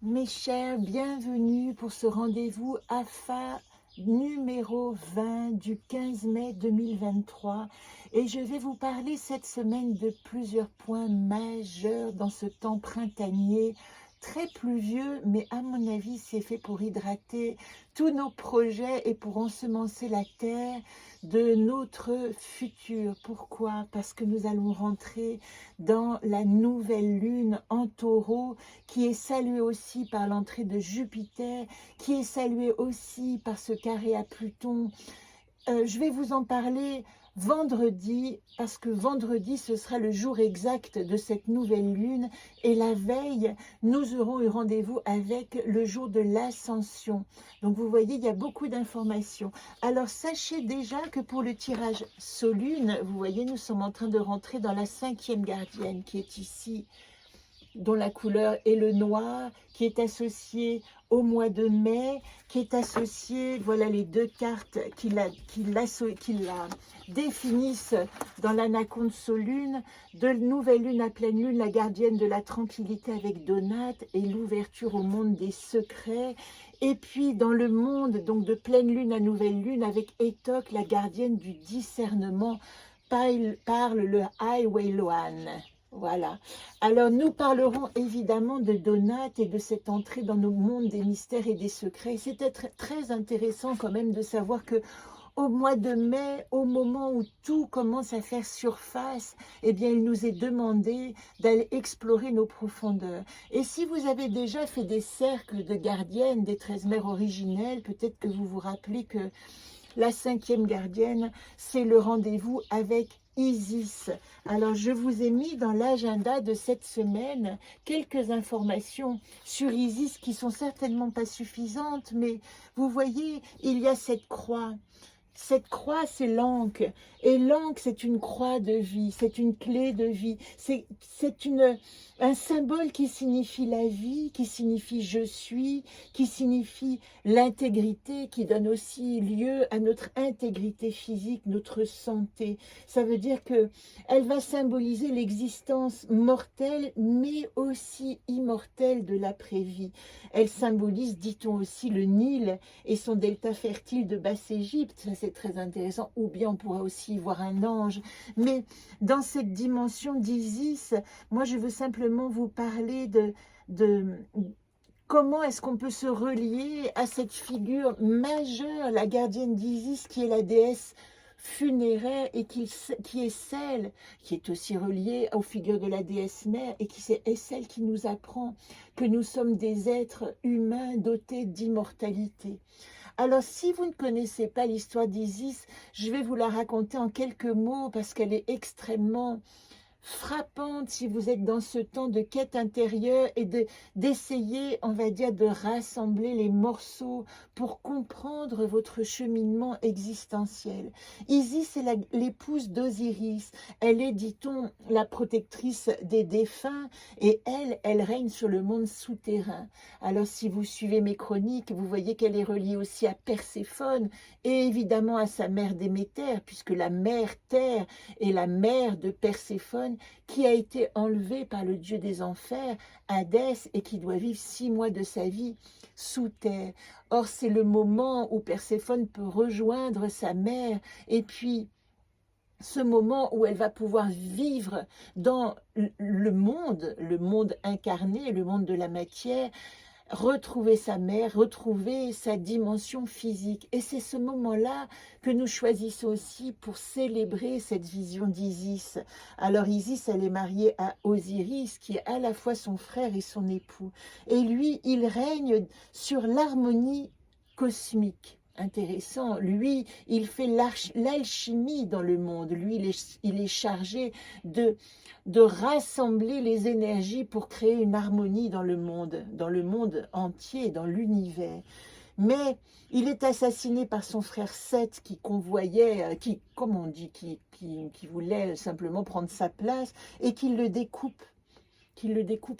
Mes chers, bienvenue pour ce rendez-vous AFA numéro 20 du 15 mai 2023 et je vais vous parler cette semaine de plusieurs points majeurs dans ce temps printanier très pluvieux, mais à mon avis c'est fait pour hydrater tous nos projets et pour ensemencer la terre de notre futur. Pourquoi? Parce que nous allons rentrer dans la nouvelle lune en Taureau, qui est saluée aussi par l'entrée de Jupiter, qui est saluée aussi par ce carré à Pluton. Je vais vous en parler vendredi, parce que vendredi, ce sera le jour exact de cette nouvelle lune, et la veille, nous aurons eu rendez-vous avec le jour de l'ascension. Donc vous voyez, il y a beaucoup d'informations. Alors sachez déjà que pour le tirage Solune, vous voyez, nous sommes en train de rentrer dans la 5e gardienne, qui est ici, dont la couleur est le noir, qui est associé au mois de mai, qui est associé, voilà les deux cartes qui la définissent dans l'anaconde Solune, de nouvelle lune à pleine lune, la gardienne de la tranquillité avec Donate et l'ouverture au monde des secrets. Et puis dans le monde donc de pleine lune à nouvelle lune avec Étoc, la gardienne du discernement, parle le Highway Loan. Voilà. Alors, nous parlerons évidemment de Donate et de cette entrée dans nos mondes des mystères et des secrets. C'était très intéressant quand même de savoir que au mois de mai, au moment où tout commence à faire surface, eh bien, il nous est demandé d'aller explorer nos profondeurs. Et si vous avez déjà fait des cercles de gardiennes, des 13 mères originelles, peut-être que vous vous rappelez que la 5e gardienne, c'est le rendez-vous avec Isis. Alors, je vous ai mis dans l'agenda de cette semaine quelques informations sur Isis qui sont certainement pas suffisantes, mais vous voyez, il y a cette croix. Cette croix, c'est l'encre. Et l'encre, c'est une croix de vie, c'est une clé de vie. C'est un symbole qui signifie la vie, qui signifie je suis, qui signifie l'intégrité, qui donne aussi lieu à notre intégrité physique, notre santé. Ça veut dire que elle va symboliser l'existence mortelle, mais aussi immortelle de l'après-vie. Elle symbolise, dit-on aussi, le Nil et son delta fertile de Basse-Égypte. Ça, c'est très intéressant. Ou bien on pourra aussi voir un ange. Mais dans cette dimension d'Isis, moi, je veux simplement vous parler de comment est-ce qu'on peut se relier à cette figure majeure, la gardienne d'Isis, qui est la déesse funéraire et qui est celle qui est aussi reliée aux figures de la déesse mère et qui est celle qui nous apprend que nous sommes des êtres humains dotés d'immortalité. Alors, si vous ne connaissez pas l'histoire d'Isis, je vais vous la raconter en quelques mots parce qu'elle est extrêmement frappante si vous êtes dans ce temps de quête intérieure et d'essayer, on va dire, de rassembler les morceaux pour comprendre votre cheminement existentiel. Isis est l'épouse d'Osiris. Elle est, dit-on, la protectrice des défunts et elle règne sur le monde souterrain. Alors, si vous suivez mes chroniques, vous voyez qu'elle est reliée aussi à Perséphone et évidemment à sa mère Déméter, puisque la mère Terre est la mère de Perséphone, qui a été enlevé par le dieu des enfers, Hadès, et qui doit vivre 6 mois de sa vie sous terre. Or, c'est le moment où Perséphone peut rejoindre sa mère, et puis ce moment où elle va pouvoir vivre dans le monde incarné, le monde de la matière, retrouver sa mère, retrouver sa dimension physique. Et c'est ce moment-là que nous choisissons aussi pour célébrer cette vision d'Isis. Alors Isis, elle est mariée à Osiris, qui est à la fois son frère et son époux. Et lui, il règne sur l'harmonie cosmique. Intéressant. Lui, il fait l'alchimie dans le monde. Lui, il est chargé de rassembler les énergies pour créer une harmonie dans le monde entier, dans l'univers. Mais il est assassiné par son frère Seth qui convoyait, comme on dit, qui voulait simplement prendre sa place et qui le découpe.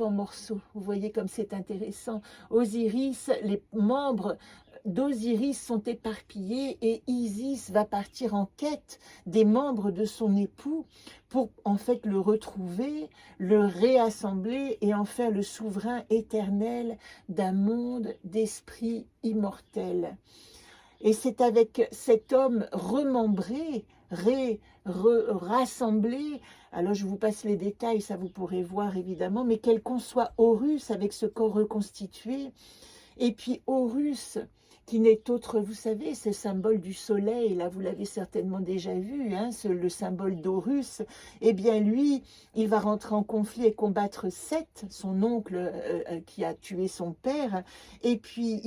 En morceaux. Vous voyez comme c'est intéressant. Osiris, les membres d'Osiris sont éparpillés et Isis va partir en quête des membres de son époux pour en fait le retrouver, le réassembler et en faire le souverain éternel d'un monde d'esprits immortels. Et c'est avec cet homme remembré, rassemblé, alors je vous passe les détails, ça vous pourrez voir évidemment, mais quel qu'on soit Horus avec ce corps reconstitué, et puis Horus, qui n'est autre, vous savez, c'est le symbole du soleil, là vous l'avez certainement déjà vu, hein, le symbole d'Horus, eh bien lui, il va rentrer en conflit et combattre Seth, son oncle qui a tué son père, et puis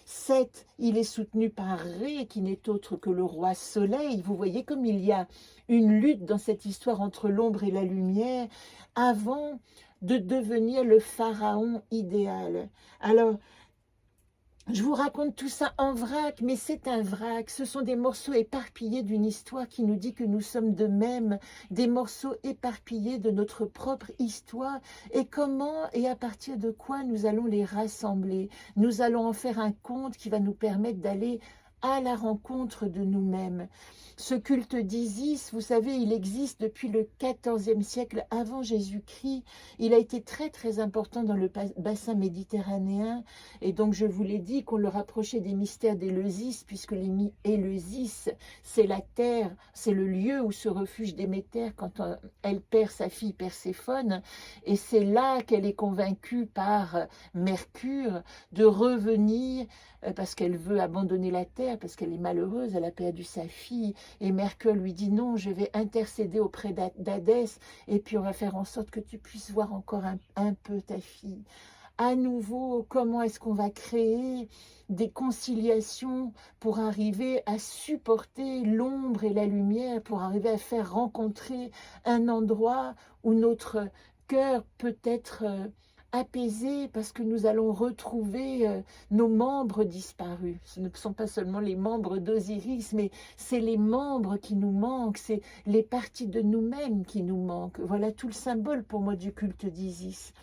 Seth, il est soutenu par Ré, qui n'est autre que le roi soleil. Vous voyez comme il y a une lutte dans cette histoire entre l'ombre et la lumière, avant de devenir le pharaon idéal. Alors, je vous raconte tout ça en vrac, mais c'est un vrac. Ce sont des morceaux éparpillés d'une histoire qui nous dit que nous sommes de même, des morceaux éparpillés de notre propre histoire. Et comment et à partir de quoi nous allons les rassembler? Nous allons en faire un conte qui va nous permettre d'aller à la rencontre de nous-mêmes. Ce culte d'Isis, vous savez, il existe depuis le XIVe siècle avant Jésus-Christ. Il a été très très important dans le bassin méditerranéen. Et donc je vous l'ai dit qu'on le rapprochait des mystères d'Éleusis, puisque Éleusis, c'est la terre, c'est le lieu où se refuge Déméter quand elle perd sa fille Perséphone. Et c'est là qu'elle est convaincue par Mercure de revenir parce qu'elle veut abandonner la terre, parce qu'elle est malheureuse, elle a perdu sa fille. Et Mercure lui dit non, je vais intercéder auprès d'Hadès, et puis on va faire en sorte que tu puisses voir encore un peu ta fille. À nouveau, comment est-ce qu'on va créer des conciliations pour arriver à supporter l'ombre et la lumière, pour arriver à faire rencontrer un endroit où notre cœur peut être apaisé, parce que nous allons retrouver nos membres disparus. Ce ne sont pas seulement les membres d'Osiris, mais c'est les membres qui nous manquent, c'est les parties de nous-mêmes qui nous manquent. Voilà tout le symbole pour moi du culte d'Isis.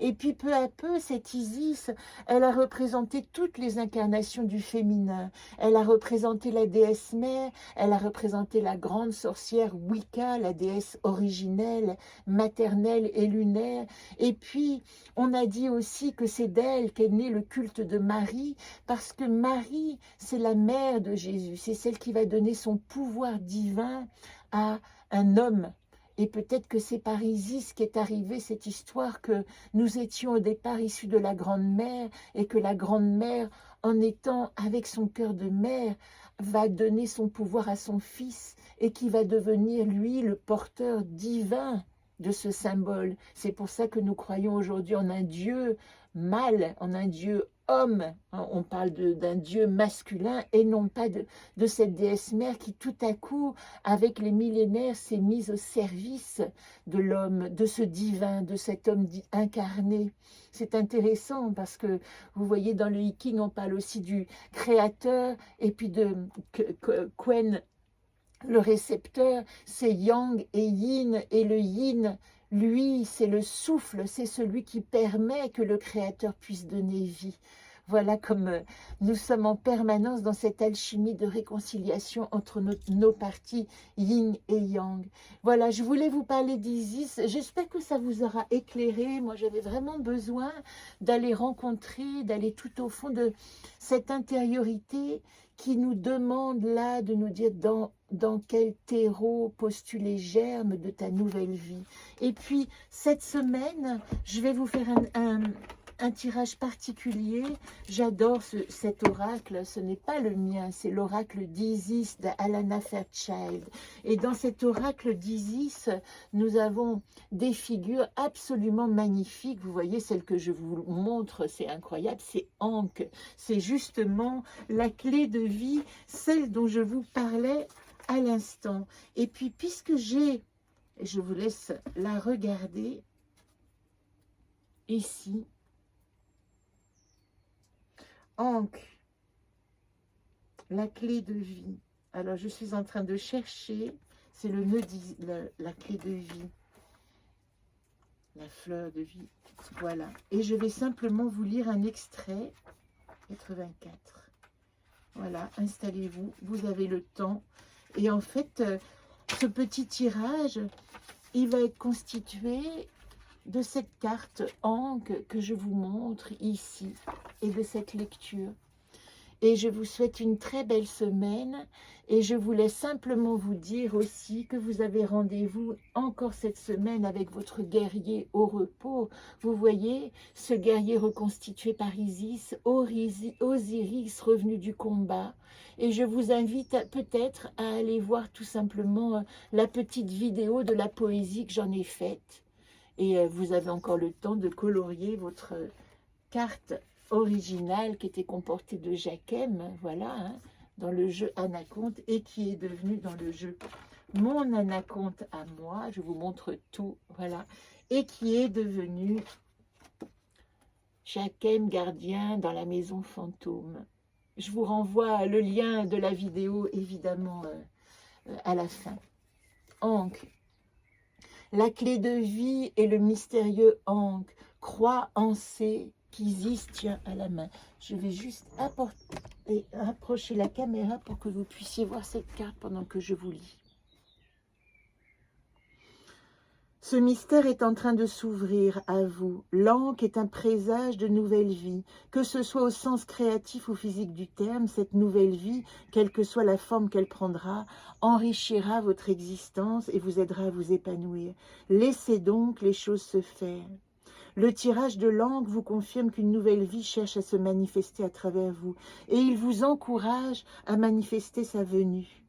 Et puis peu à peu, cette Isis, elle a représenté toutes les incarnations du féminin. Elle a représenté la déesse mère, elle a représenté la grande sorcière Wicca, la déesse originelle, maternelle et lunaire. Et puis, on a dit aussi que c'est d'elle qu'est né le culte de Marie, parce que Marie, c'est la mère de Jésus, c'est celle qui va donner son pouvoir divin à un homme. Et peut-être que c'est par Isis qu'est arrivée cette histoire que nous étions au départ issus de la Grande-Mère et que la Grande-Mère, en étant avec son cœur de mère, va donner son pouvoir à son fils et qui va devenir, lui, le porteur divin de ce symbole. C'est pour ça que nous croyons aujourd'hui en un Dieu mâle, en un Dieu homme. On parle d'un Dieu masculin et non pas de cette déesse mère qui tout à coup, avec les millénaires, s'est mise au service de l'homme, de ce divin, de cet homme incarné. C'est intéressant parce que vous voyez dans le I Ching, on parle aussi du créateur et puis de Quen, le récepteur, c'est Yang et Yin, et le Yin, lui, c'est le souffle, c'est celui qui permet que le Créateur puisse donner vie. Voilà comme nous sommes en permanence dans cette alchimie de réconciliation entre nos parties Yin et Yang. Voilà, je voulais vous parler d'Isis. J'espère que ça vous aura éclairé. Moi, j'avais vraiment besoin d'aller rencontrer, d'aller tout au fond de cette intériorité qui nous demande là de nous dire dans quel terreau poses-tu les germes de ta nouvelle vie. Et puis, cette semaine, je vais vous faire un tirage particulier. J'adore cet oracle. Ce n'est pas le mien, c'est l'oracle d'Isis d'Alana Fairchild. Et dans cet oracle d'Isis, nous avons des figures absolument magnifiques. Vous voyez, celle que je vous montre, c'est incroyable, c'est Ankh. C'est justement la clé de vie, celle dont je vous parlais à l'instant. Et puis, puisque je vous laisse la regarder ici, Ankh, la clé de vie. Alors, je suis en train de chercher, c'est le nœud, la clé de vie, la fleur de vie, voilà. Et je vais simplement vous lire un extrait, 84. Voilà, installez-vous, vous avez le temps. Et en fait, ce petit tirage, il va être constitué de cette carte Ankh que je vous montre ici et de cette lecture. Et je vous souhaite une très belle semaine et je voulais simplement vous dire aussi que vous avez rendez-vous encore cette semaine avec votre guerrier au repos. Vous voyez, ce guerrier reconstitué par Isis, Osiris revenu du combat. Et je vous invite peut-être à aller voir tout simplement la petite vidéo de la poésie que j'en ai faite. Et vous avez encore le temps de colorier votre carte originale qui était comportée de Jacquem, voilà, hein, dans le jeu Anaconte et qui est devenu dans le jeu Mon Anaconte à moi, je vous montre tout, voilà, et qui est devenu Jacquem gardien dans la maison fantôme. Je vous renvoie le lien de la vidéo, évidemment, à la fin. Ankh. La clé de vie et le mystérieux Ankh. Croix en C qu'Isis tient à la main. Je vais juste approcher la caméra pour que vous puissiez voir cette carte pendant que je vous lis. Ce mystère est en train de s'ouvrir à vous. L'Ankh est un présage de nouvelle vie. Que ce soit au sens créatif ou physique du terme, cette nouvelle vie, quelle que soit la forme qu'elle prendra, enrichira votre existence et vous aidera à vous épanouir. Laissez donc les choses se faire. Le tirage de l'Ankh vous confirme qu'une nouvelle vie cherche à se manifester à travers vous et il vous encourage à manifester sa venue.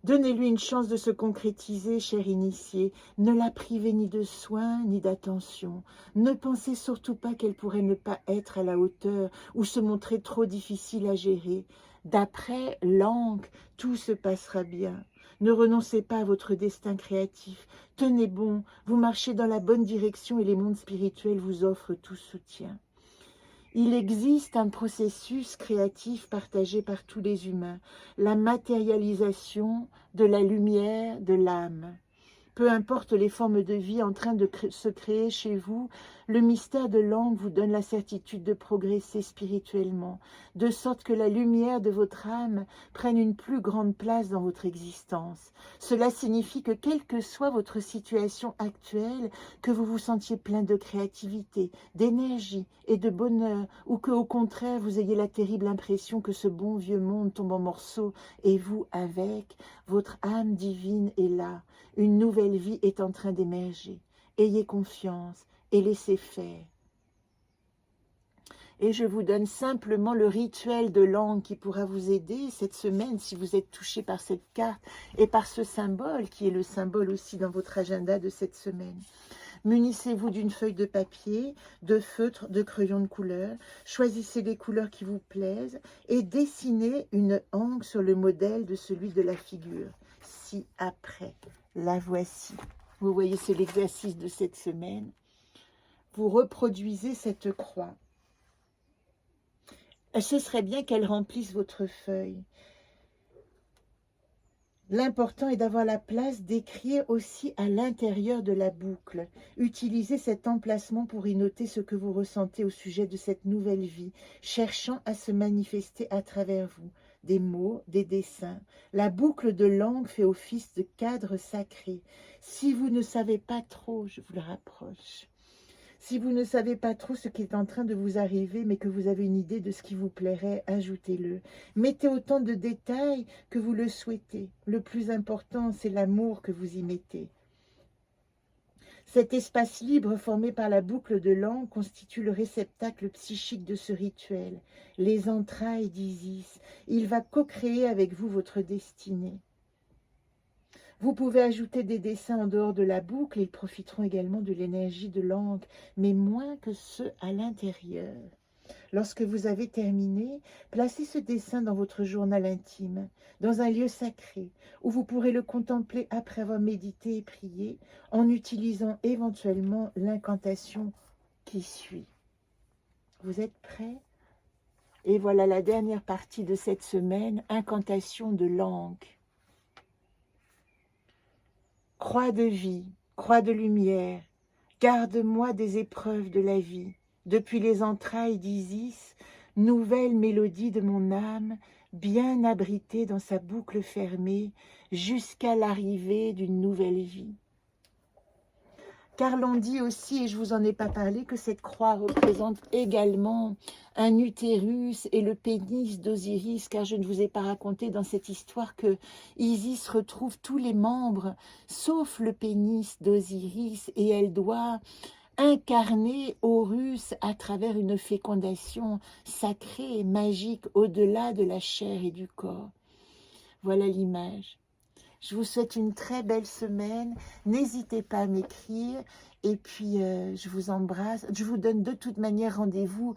Donnez-lui une chance de se concrétiser, cher initié. Ne la privez ni de soins, ni d'attention. Ne pensez surtout pas qu'elle pourrait ne pas être à la hauteur ou se montrer trop difficile à gérer. D'après l'Ankh, tout se passera bien. Ne renoncez pas à votre destin créatif. Tenez bon, vous marchez dans la bonne direction et les mondes spirituels vous offrent tout soutien. Il existe un processus créatif partagé par tous les humains, la matérialisation de la lumière de l'âme. Peu importe les formes de vie en train de se créer chez vous, le mystère de l'Ankh vous donne la certitude de progresser spirituellement, de sorte que la lumière de votre âme prenne une plus grande place dans votre existence. Cela signifie que quelle que soit votre situation actuelle, que vous vous sentiez plein de créativité, d'énergie et de bonheur, ou que au contraire vous ayez la terrible impression que ce bon vieux monde tombe en morceaux et vous avec, votre âme divine est là. Une nouvelle vie est en train d'émerger. Ayez confiance et laissez faire. Et je vous donne simplement le rituel de l'Ankh qui pourra vous aider cette semaine si vous êtes touché par cette carte et par ce symbole qui est le symbole aussi dans votre agenda de cette semaine. Munissez-vous d'une feuille de papier, de feutre, de crayon de couleur. Choisissez les couleurs qui vous plaisent et dessinez une Ankh sur le modèle de celui de la figure. Ci-après. La voici. Vous voyez, c'est l'exercice de cette semaine. Vous reproduisez cette croix. Ce serait bien qu'elle remplisse votre feuille. L'important est d'avoir la place d'écrire aussi à l'intérieur de la boucle. Utilisez cet emplacement pour y noter ce que vous ressentez au sujet de cette nouvelle vie, cherchant à se manifester à travers vous. Des mots, des dessins. La boucle de l'Ankh fait office de cadre sacré. Si vous ne savez pas trop, je vous le rapproche, si vous ne savez pas trop ce qui est en train de vous arriver, mais que vous avez une idée de ce qui vous plairait, ajoutez-le. Mettez autant de détails que vous le souhaitez. Le plus important, c'est l'amour que vous y mettez. Cet espace libre formé par la boucle de l'Ankh constitue le réceptacle psychique de ce rituel, les entrailles d'Isis. Il va co-créer avec vous votre destinée. Vous pouvez ajouter des dessins en dehors de la boucle, ils profiteront également de l'énergie de l'Ankh, mais moins que ceux à l'intérieur. Lorsque vous avez terminé, placez ce dessin dans votre journal intime, dans un lieu sacré, où vous pourrez le contempler après avoir médité et prié, en utilisant éventuellement l'incantation qui suit. Vous êtes prêts? Et voilà la dernière partie de cette semaine, incantation de l'Ankh. Croix de vie, croix de lumière, garde-moi des épreuves de la vie. Depuis les entrailles d'Isis, nouvelle mélodie de mon âme, bien abritée dans sa boucle fermée, jusqu'à l'arrivée d'une nouvelle vie. Car l'on dit aussi, et je ne vous en ai pas parlé, que cette croix représente également un utérus et le pénis d'Osiris, car je ne vous ai pas raconté dans cette histoire que Isis retrouve tous les membres, sauf le pénis d'Osiris, et elle doit incarner Horus à travers une fécondation sacrée et magique au-delà de la chair et du corps. Voilà l'image. Je vous souhaite une très belle semaine. N'hésitez pas à m'écrire. Et puis, je vous embrasse. Je vous donne de toute manière rendez-vous,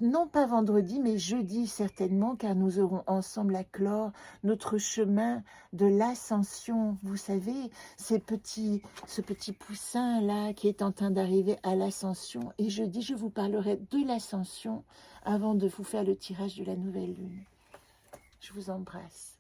non pas vendredi, mais jeudi certainement, car nous aurons ensemble à clore notre chemin de l'ascension. Vous savez, ce petit poussin-là qui est en train d'arriver à l'ascension. Et jeudi, je vous parlerai de l'ascension avant de vous faire le tirage de la nouvelle lune. Je vous embrasse.